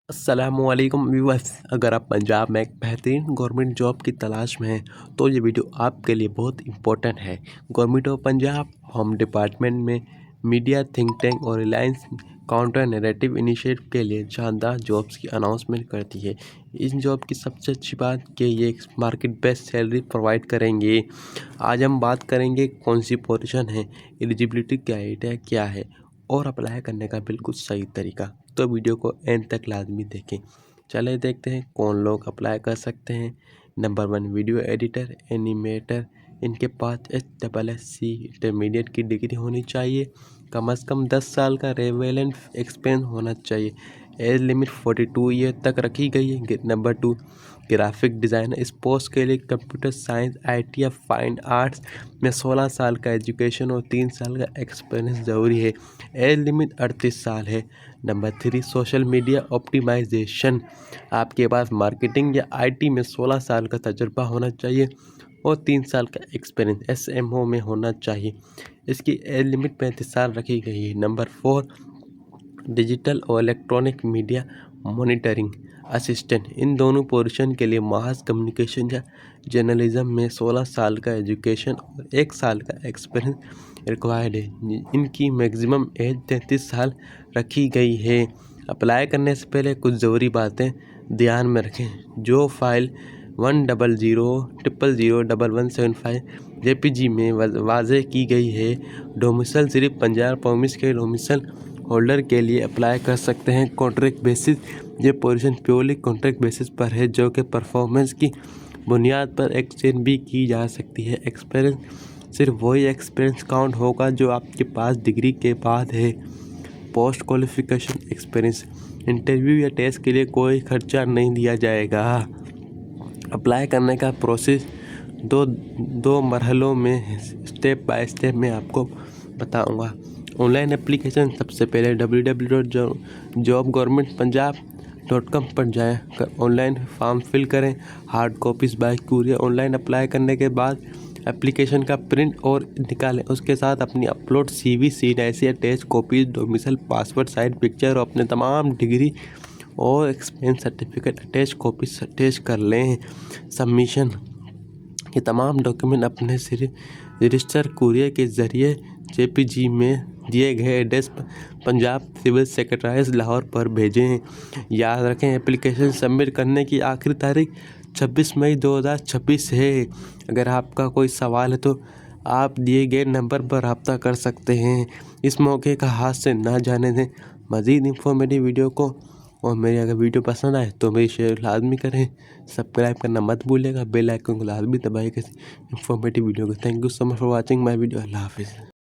अस्सलामुअलैकुम व्यूअर्स। अगर आप पंजाब में एक बेहतरीन गवर्नमेंट जॉब की तलाश में हैं तो ये वीडियो आपके लिए बहुत इंपॉर्टेंट है। Government of Punjab home department में मीडिया थिंक टैंक और रिलायंस काउंटर नैरेटिव इनिशिएटिव के लिए शानदार जॉब्स की अनाउंसमेंट करती है। इस जॉब की सबसे अच्छी बात कि ये मार्केट बेस्ट सैलरी प्रोवाइड करेंगे। आज हम बात करेंगे कौन सी पोजीशन है, एलिजिबिलिटी क्राइटेरिया क्या है और अप्लाई करने का बिल्कुल सही तरीका। तो वीडियो को एंड तक लाजमी देखें। चले देखते हैं कौन लोग अप्लाई कर सकते हैं। Number 1, video editor animator. इनके पास HSSC इंटरमीडिएट की डिग्री होनी चाहिए। कम से कम 10 साल का रेवेलेंट एक्सपीरियंस होना चाहिए। एज लिमिट 42 ईयर तक रखी गई है। Number 2, graphic designer. इस पोस्ट के लिए कंप्यूटर साइंस, IT या फाइन आर्ट्स में 16 साल का एजुकेशन और 3 साल का एक्सपीरियंस ज़रूरी है। एज लिमिट 38 साल है। Number 3, social media optimisation. आपके पास मार्केटिंग या IT में 16 साल का तजुर्बा होना चाहिए और 3 साल का एक्सपीरियंस SMO में होना चाहिए। इसकी एज लिमिट 35 साल रखी गई है। नंबर 4, डिजिटल और इलेक्ट्रॉनिक मीडिया मॉनिटरिंग असिस्टेंट। इन दोनों पोजीशन के लिए मास कम्युनिकेशन या जर्नलिज्म में 16 साल का एजुकेशन और 1 साल का एक्सपीरियंस रिक्वायर्ड है। इनकी मैक्सिमम एज 33 साल रखी गई है। अप्लाई करने से पहले कुछ ज़रूरी बातें ध्यान में रखें। जो फाइल 100001175 JPG में वाज़े की गई है, डोमिसाइल सिर्फ पंजाब प्रोविंस के डोमिसाइल होल्डर के लिए अप्लाई कर सकते हैं। Contract basis. ये पोजीशन प्योरली कॉन्ट्रैक्ट बेसिस पर है जो कि परफॉर्मेंस की बुनियाद पर एक्सचेंज भी की जा सकती है। एक्सपीरियंस, सिर्फ वही एक्सपीरियंस काउंट होगा जो आपके पास डिग्री के बाद है। Post qualification experience. इंटरव्यू या टेस्ट के लिए कोई खर्चा नहीं दिया जाएगा। अप्लाई करने का प्रोसेस दो मरहलों में स्टेप बाय स्टेप मैं आपको बताऊंगा। Online application. सबसे पहले www.jobgovernmentpunjab.com पर जाएं, ऑनलाइन फॉर्म फिल करें। Hard copies bye courier. Online apply करने के बाद एप्लीकेशन का प्रिंट और निकालें। उसके साथ अपनी अपलोड CV, CNIC या test copies, domicile, passport size picture और अपने तमाम डिग्री और experience certificate attach copy attach कर लें। सबमिशन। ये तमाम डॉक्यूमेंट अपने रजिस्टर कुरियर के ज़रिए JPG में दिए गए address Punjab civil secretaries Lahore पर भेजें। याद रखें, एप्लीकेशन सबमिट करने की आखिरी तारीख 26 मई 2026 है। अगर आपका कोई सवाल है तो आप दिए गए नंबर पर रब्ता कर सकते हैं। इस मौके का हाथ से ना जाने दें। मज़ीद इंफॉर्मेटिव वीडियो को और मेरी अगर वीडियो पसंद आए तो मेरी शेयर लाजमी करें। सब्सक्राइब करना मत भूलिएगा। बेल आइकन को लाजमी दबाइए किसी इंफॉर्मेटिव वीडियो को। Thank you so much for watching my video. अल्लाह हाफिज़।